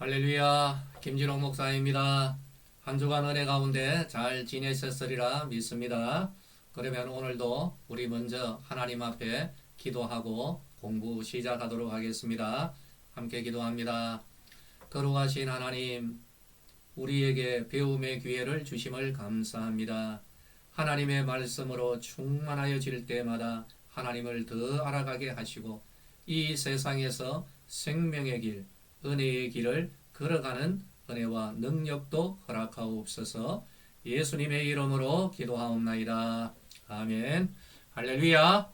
할렐루야, 김진홍 목사입니다. 한 주간 은혜 가운데 잘 지내셨으리라 믿습니다. 그러면 오늘도 우리 먼저 하나님 앞에 기도하고 공부 시작하도록 하겠습니다. 함께 기도합니다. 거룩하신 하나님, 우리에게 배움의 기회를 주심을 감사합니다. 하나님의 말씀으로 충만하여질 때마다 하나님을 더 알아가게 하시고 이 세상에서 생명의 길, 은혜의 길을 걸어가는 은혜와 능력도 허락하옵소서. 예수님의 이름으로 기도하옵나이다. 아멘. 할렐루야.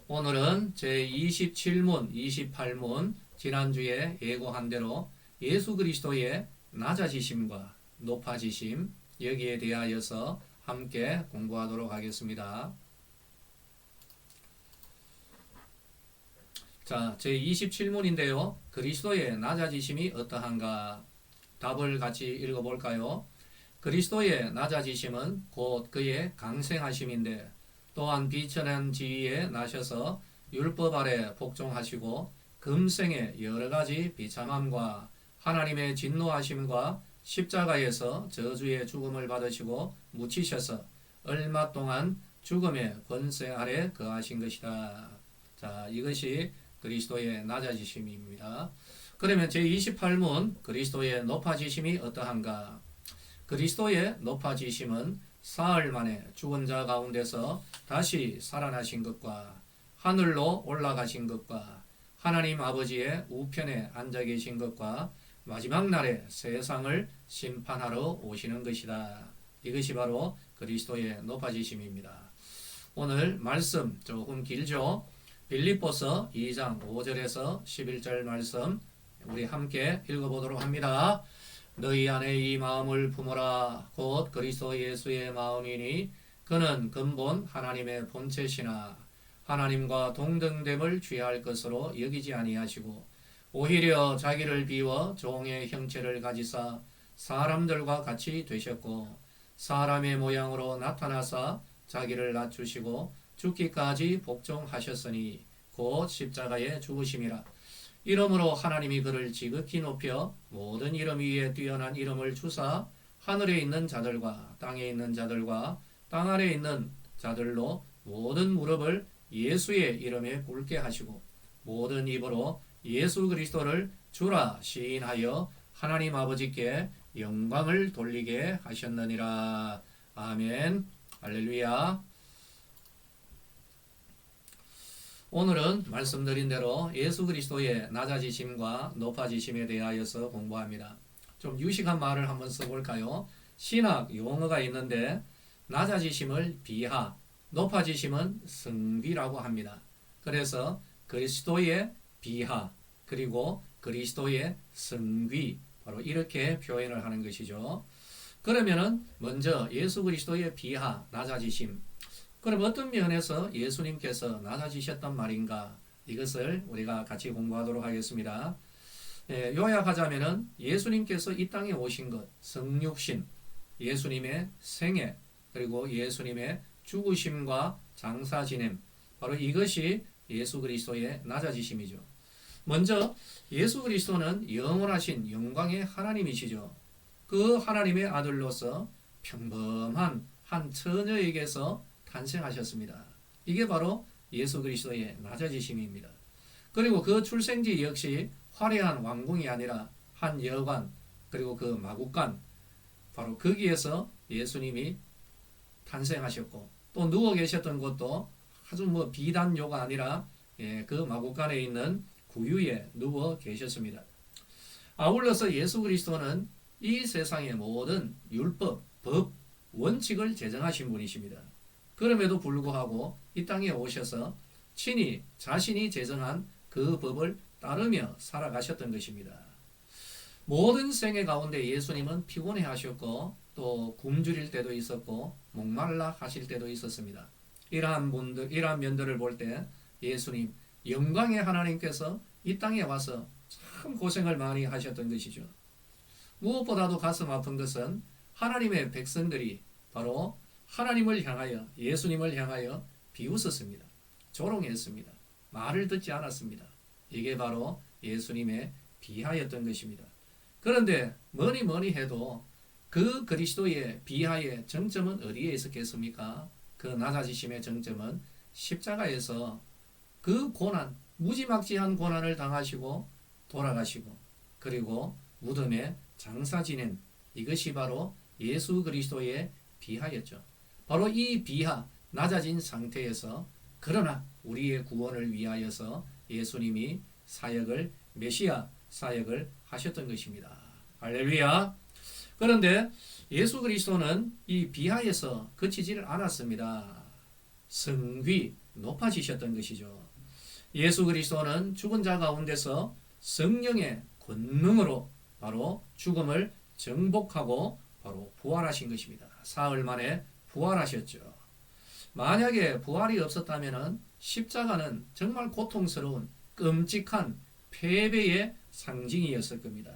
오늘은 제27문, 28문 지난주에 예고한 대로 예수 그리스도의 낮아지심과 높아지심 여기에 대하여서 함께 공부하도록 하겠습니다. 자, 제27문인데요. 그리스도의 낮아지심이 어떠한가? 답을 같이 읽어볼까요? 그리스도의 낮아지심은 곧 그의 강생하심인데 또한 비천한 지위에 나셔서 율법 아래 복종하시고 금생의 여러 가지 비참함과 하나님의 진노하심과 십자가에서 저주의 죽음을 받으시고 묻히셔서 얼마 동안 죽음의 권세 아래 거하신 것이다. 자, 이것이 그리스도의 낮아지심입니다. 그러면 제28문 그리스도의 높아지심이 어떠한가? 그리스도의 높아지심은 사흘 만에 죽은 자 가운데서 다시 살아나신 것과 하늘로 올라가신 것과 하나님 아버지의 우편에 앉아 계신 것과 마지막 날에 세상을 심판하러 오시는 것이다. 이것이 바로 그리스도의 높아지심입니다. 오늘 말씀 조금 길죠? 빌립보서 2장 5절에서 11절 말씀 우리 함께 읽어보도록 합니다. 너희 안에 이 마음을 품어라. 곧 그리스도 예수의 마음이니 그는 근본 하나님의 본체시나 하나님과 동등됨을 취할 것으로 여기지 아니하시고 오히려 자기를 비워 종의 형체를 가지사 사람들과 같이 되셨고 사람의 모양으로 나타나사 자기를 낮추시고 죽기까지 복종하셨으니 곧 십자가에 죽으심이라. 이러므로 하나님이 그를 지극히 높여 모든 이름 위에 뛰어난 이름을 주사 하늘에 있는 자들과 땅에 있는 자들과 땅 아래에 있는 자들로 모든 무릎을 예수의 이름에 꿇게 하시고 모든 입으로 예수 그리스도를 주라 시인하여 하나님 아버지께 영광을 돌리게 하셨느니라. 아멘. 할렐루야. 오늘은 말씀드린 대로 예수 그리스도의 낮아지심과 높아지심에 대하여서 공부합니다. 좀 유식한 말을 한번 써볼까요? 신학 용어가 있는데 낮아지심을 비하, 높아지심은 승비라고 합니다. 그래서 그리스도의 비하 그리고 그리스도의 승비 바로 이렇게 표현을 하는 것이죠. 그러면은 먼저 예수 그리스도의 비하, 낮아지심 그럼 어떤 면에서 예수님께서 낮아지셨단 말인가? 이것을 우리가 같이 공부하도록 하겠습니다. 요약하자면은 예수님께서 이 땅에 오신 것, 성육신, 예수님의 생애, 그리고 예수님의 죽으심과 장사 지냄, 바로 이것이 예수 그리스도의 낮아지심이죠. 먼저 예수 그리스도는 영원하신 영광의 하나님이시죠. 그 하나님의 아들로서 평범한 한 처녀에게서 탄생하셨습니다. 이게 바로 예수 그리스도의 낮아지심입니다. 그리고 그 출생지 역시 화려한 왕궁이 아니라 한 여관 그리고 그 마구간 바로 거기에서 예수님이 탄생하셨고 또 누워 계셨던 곳도 아주 비단요가 아니라 그 마구간에 있는 구유에 누워 계셨습니다. 아울러서 예수 그리스도는 이 세상의 모든 율법, 법, 원칙을 제정하신 분이십니다. 그럼에도 불구하고 이 땅에 오셔서 친히 자신이 제정한 그 법을 따르며 살아가셨던 것입니다. 모든 생애 가운데 예수님은 피곤해 하셨고 또 굶주릴 때도 있었고 목말라 하실 때도 있었습니다. 이러한 면들을 볼 때 예수님, 영광의 하나님께서 이 땅에 와서 참 고생을 많이 하셨던 것이죠. 무엇보다도 가슴 아픈 것은 하나님의 백성들이 바로 하나님을 향하여 예수님을 향하여 비웃었습니다. 조롱했습니다. 말을 듣지 않았습니다. 이게 바로 예수님의 비하였던 것입니다. 그런데 뭐니 해도 그 그리스도의 비하의 정점은 어디에 있었겠습니까? 그 낮아지심의 정점은 십자가에서 그 고난, 무지막지한 고난을 당하시고 돌아가시고 그리고 무덤에 장사 지낸 이것이 바로 예수 그리스도의 비하였죠. 바로 이 비하, 낮아진 상태에서 그러나 우리의 구원을 위하여서 예수님이 사역을 메시아 사역을 하셨던 것입니다. 할렐루야. 그런데 예수 그리스도는 이 비하에서 그치지를 않았습니다. 성귀 높아지셨던 것이죠. 예수 그리스도는 죽은 자 가운데서 성령의 권능으로 바로 죽음을 정복하고 바로 부활하신 것입니다. 사흘 만에 부활하셨죠. 만약에 부활이 없었다면 십자가는 정말 고통스러운 끔찍한 패배의 상징이었을 겁니다.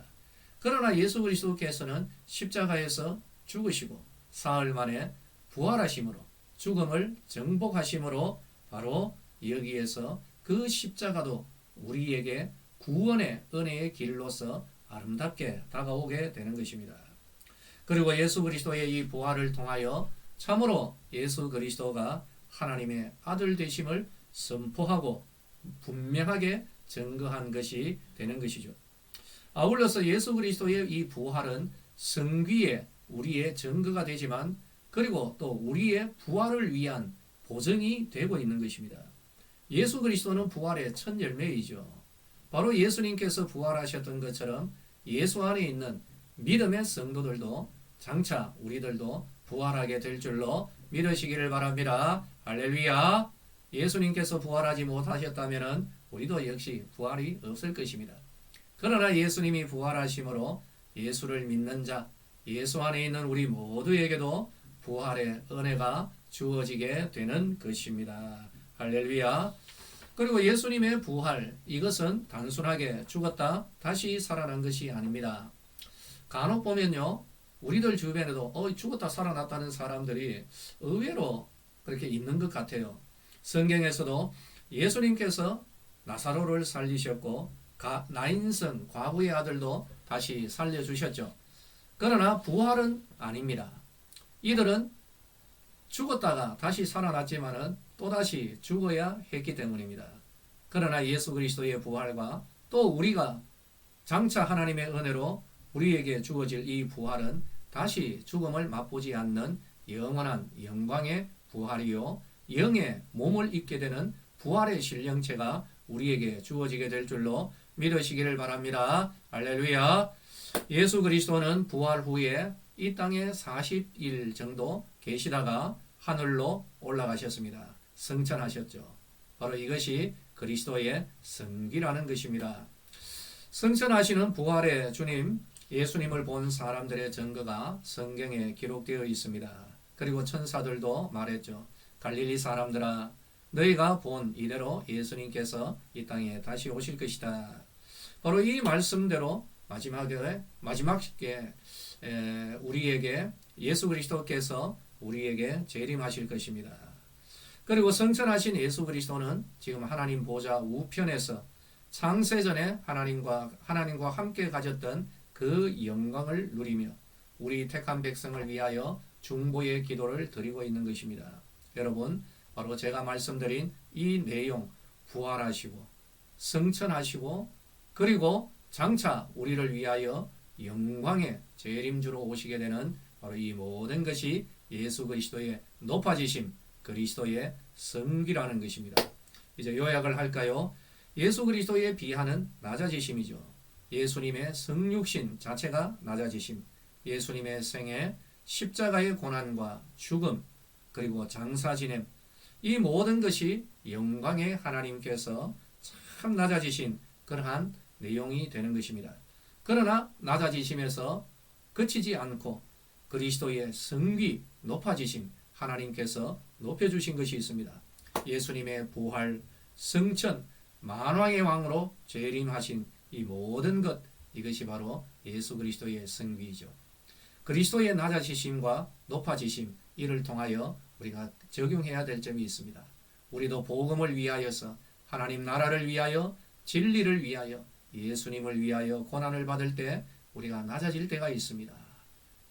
그러나 예수 그리스도께서는 십자가에서 죽으시고 사흘 만에 부활하심으로 죽음을 정복하심으로 바로 여기에서 그 십자가도 우리에게 구원의 은혜의 길로서 아름답게 다가오게 되는 것입니다. 그리고 예수 그리스도의 이 부활을 통하여 참으로 예수 그리스도가 하나님의 아들 되심을 선포하고 분명하게 증거한 것이 되는 것이죠. 아울러서 예수 그리스도의 이 부활은 성귀에 우리의 증거가 되지만 그리고 또 우리의 부활을 위한 보증이 되고 있는 것입니다. 예수 그리스도는 부활의 첫 열매이죠. 바로 예수님께서 부활하셨던 것처럼 예수 안에 있는 믿음의 성도들도 장차 우리들도 부활하게 될 줄로 믿으시기를 바랍니다. 할렐루야. 예수님께서 부활하지 못하셨다면 우리도 역시 부활이 없을 것입니다. 그러나 예수님이 부활하심으로 예수를 믿는 자, 예수 안에 있는 우리 모두에게도 부활의 은혜가 주어지게 되는 것입니다. 할렐루야. 그리고 예수님의 부활, 이것은 단순하게 죽었다 다시 살아난 것이 아닙니다. 간혹 보면요, 우리들 주변에도 죽었다 살아났다는 사람들이 의외로 그렇게 있는 것 같아요. 성경에서도 예수님께서 나사로를 살리셨고 나인성 과부의 아들도 다시 살려주셨죠. 그러나 부활은 아닙니다. 이들은 죽었다가 다시 살아났지만은 또다시 죽어야 했기 때문입니다. 그러나 예수 그리스도의 부활과 또 우리가 장차 하나님의 은혜로 우리에게 주어질 이 부활은 다시 죽음을 맛보지 않는 영원한 영광의 부활이요 영의 몸을 입게 되는 부활의 신령체가 우리에게 주어지게 될 줄로 믿으시기를 바랍니다. 할렐루야. 예수 그리스도는 부활 후에 이 땅에 40일 정도 계시다가 하늘로 올라가셨습니다. 승천하셨죠. 바로 이것이 그리스도의 성기라는 것입니다. 승천하시는 부활의 주님, 예수님을 본 사람들의 증거가 성경에 기록되어 있습니다. 그리고 천사들도 말했죠. 갈릴리 사람들아, 너희가 본 이대로 예수님께서 이 땅에 다시 오실 것이다. 바로 이 말씀대로 마지막에 우리에게 예수 그리스도께서 우리에게 재림하실 것입니다. 그리고 승천하신 예수 그리스도는 지금 하나님 보좌 우편에서 창세전에 하나님과 함께 가졌던 그 영광을 누리며 우리 택한 백성을 위하여 중보의 기도를 드리고 있는 것입니다. 여러분, 바로 제가 말씀드린 이 내용, 부활하시고 승천하시고 그리고 장차 우리를 위하여 영광의 재림주로 오시게 되는 바로 이 모든 것이 예수 그리스도의 높아지심, 그리스도의 성기라는 것입니다. 이제 요약을 할까요? 예수 그리스도의 비하는 낮아지심이죠. 예수님의 성육신 자체가 낮아지심, 예수님의 생애, 십자가의 고난과 죽음, 그리고 장사 지냄, 이 모든 것이 영광의 하나님께서 참 낮아지신 그러한 내용이 되는 것입니다. 그러나 낮아지심에서 그치지 않고 그리스도의 성귀 높아지심, 하나님께서 높여주신 것이 있습니다. 예수님의 부활, 승천, 만왕의 왕으로 재림하신 이 모든 것, 이것이 바로 예수 그리스도의 성귀이죠. 그리스도의 낮아지심과 높아지심, 이를 통하여 우리가 적용해야 될 점이 있습니다. 우리도 복음을 위하여서, 하나님 나라를 위하여, 진리를 위하여, 예수님을 위하여 고난을 받을 때 우리가 낮아질 때가 있습니다.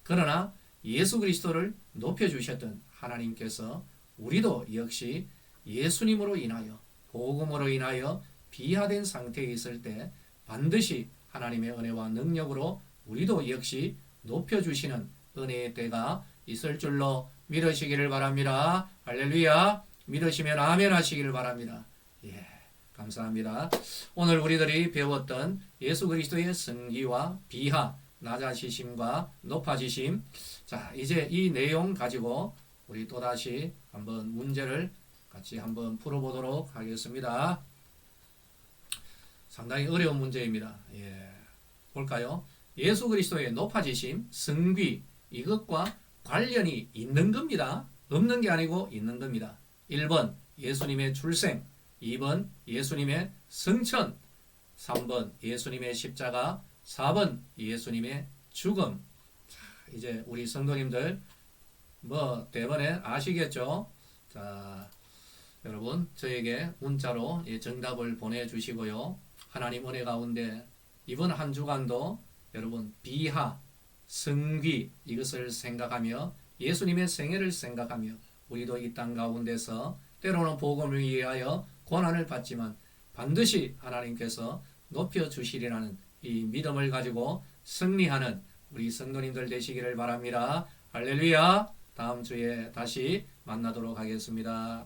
그러나 예수 그리스도를 높여주셨던 하나님께서 우리도 역시 예수님으로 인하여 복음으로 인하여 비하된 상태에 있을 때 반드시 하나님의 은혜와 능력으로 우리도 역시 높여주시는 은혜의 때가 있을 줄로 믿으시기를 바랍니다. 할렐루야. 믿으시면 아멘 하시기를 바랍니다. 예, 감사합니다. 오늘 우리들이 배웠던 예수 그리스도의 승기와 비하, 낮아지심과 높아지심. 자, 이제 이 내용 가지고 우리 또다시 한번 문제를 같이 한번 풀어보도록 하겠습니다. 상당히 어려운 문제입니다. 예, 볼까요? 예수 그리스도의 높아지심, 승귀, 이것과 관련이 있는 겁니다. 없는 게 아니고 있는 겁니다. 1번 예수님의 출생, 2번 예수님의 승천, 3번 예수님의 십자가, 4번 예수님의 죽음. 자, 이제 우리 성도님들 뭐 대번에 아시겠죠? 자, 여러분 저에게 문자로 정답을 보내주시고요. 하나님 은혜 가운데 이번 한 주간도 여러분 비하, 승귀 이것을 생각하며 예수님의 생애를 생각하며 우리도 이 땅 가운데서 때로는 복음을 위하여 고난을 받지만 반드시 하나님께서 높여주시리라는 이 믿음을 가지고 승리하는 우리 성도님들 되시기를 바랍니다. 할렐루야. 다음 주에 다시 만나도록 하겠습니다.